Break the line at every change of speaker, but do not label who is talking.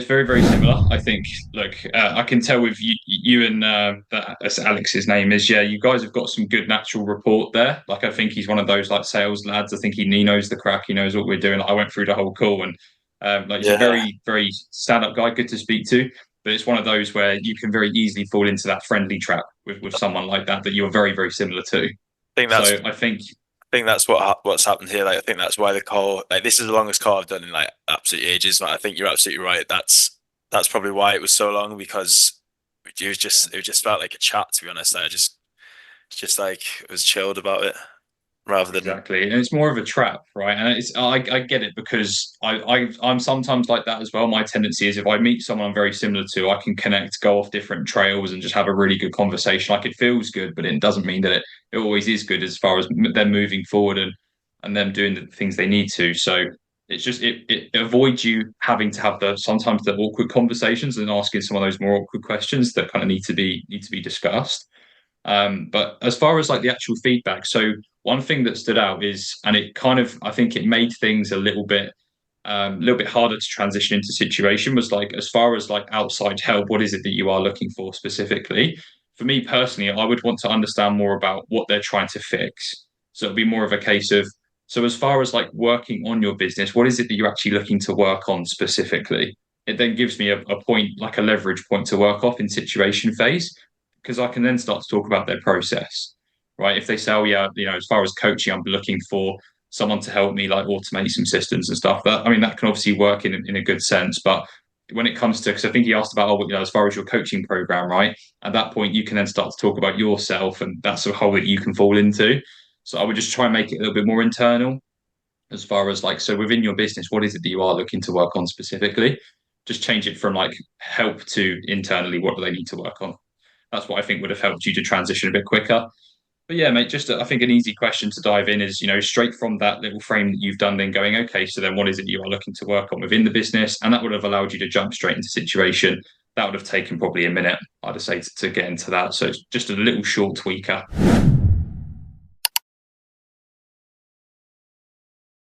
It's very, very similar. I think, look, I can tell with you and that's Alex's name is, yeah, you guys have got some good natural rapport there. Like, I think he's one of those like sales lads. I think he knows the crack. He knows what we're doing. Like, I went through the whole call and like, he's a
Yeah,
very, very stand-up guy, good to speak to. But it's one of those where you can very easily fall into that friendly trap with someone like that that you're very, very similar to.
I think that's
So I think
I think that's what's happened here. Like, I think that's why the call, like, this is the longest call I've done in like absolute ages. Like, I think you're absolutely right. That's probably why it was so long, because it just felt like a chat, to be honest. Like, just like it was chilled about it rather than
exactly, and it's more of a trap, right? And I get it because I'm sometimes like that as well. My tendency is if I meet someone I'm very similar to, I can connect, go off different trails, and just have a really good conversation. Like it feels good, but it doesn't mean that it always is good as far as them moving forward and them doing the things they need to. So it's just it avoids you having to have the sometimes the awkward conversations and asking some of those more awkward questions that kind of need to be discussed. But as far as like the actual feedback, so one thing that stood out is, and it kind of, I think it made things a little bit harder to transition into situation was like, as far as like outside help, what is it that you are looking for specifically? For me personally, I would want to understand more about what they're trying to fix. So it'll be more of a case of, so as far as like working on your business, what is it that you're actually looking to work on specifically? It then gives me a point, like a leverage point to work off in situation phase because I can then start to talk about their process, right? If they say, oh, yeah, as far as coaching, I'm looking for someone to help me like automate some systems and stuff. That I mean, that can obviously work in a good sense, but when it comes to, because I think he asked about, oh, as far as your coaching program, right? At that point, you can then start to talk about yourself, and that's a hole that you can fall into. So I would just try and make it a little bit more internal as far as like, so within your business, what is it that you are looking to work on specifically? Just change it from like help to internally, what do they need to work on? That's what I think would have helped you to transition a bit quicker. But yeah, mate, just I think an easy question to dive in is, straight from that little frame that you've done, then going, okay, so then what is it you are looking to work on within the business? And that would have allowed you to jump straight into situation. That would have taken probably a minute, I'd say, to get into that. So it's just a little short tweaker.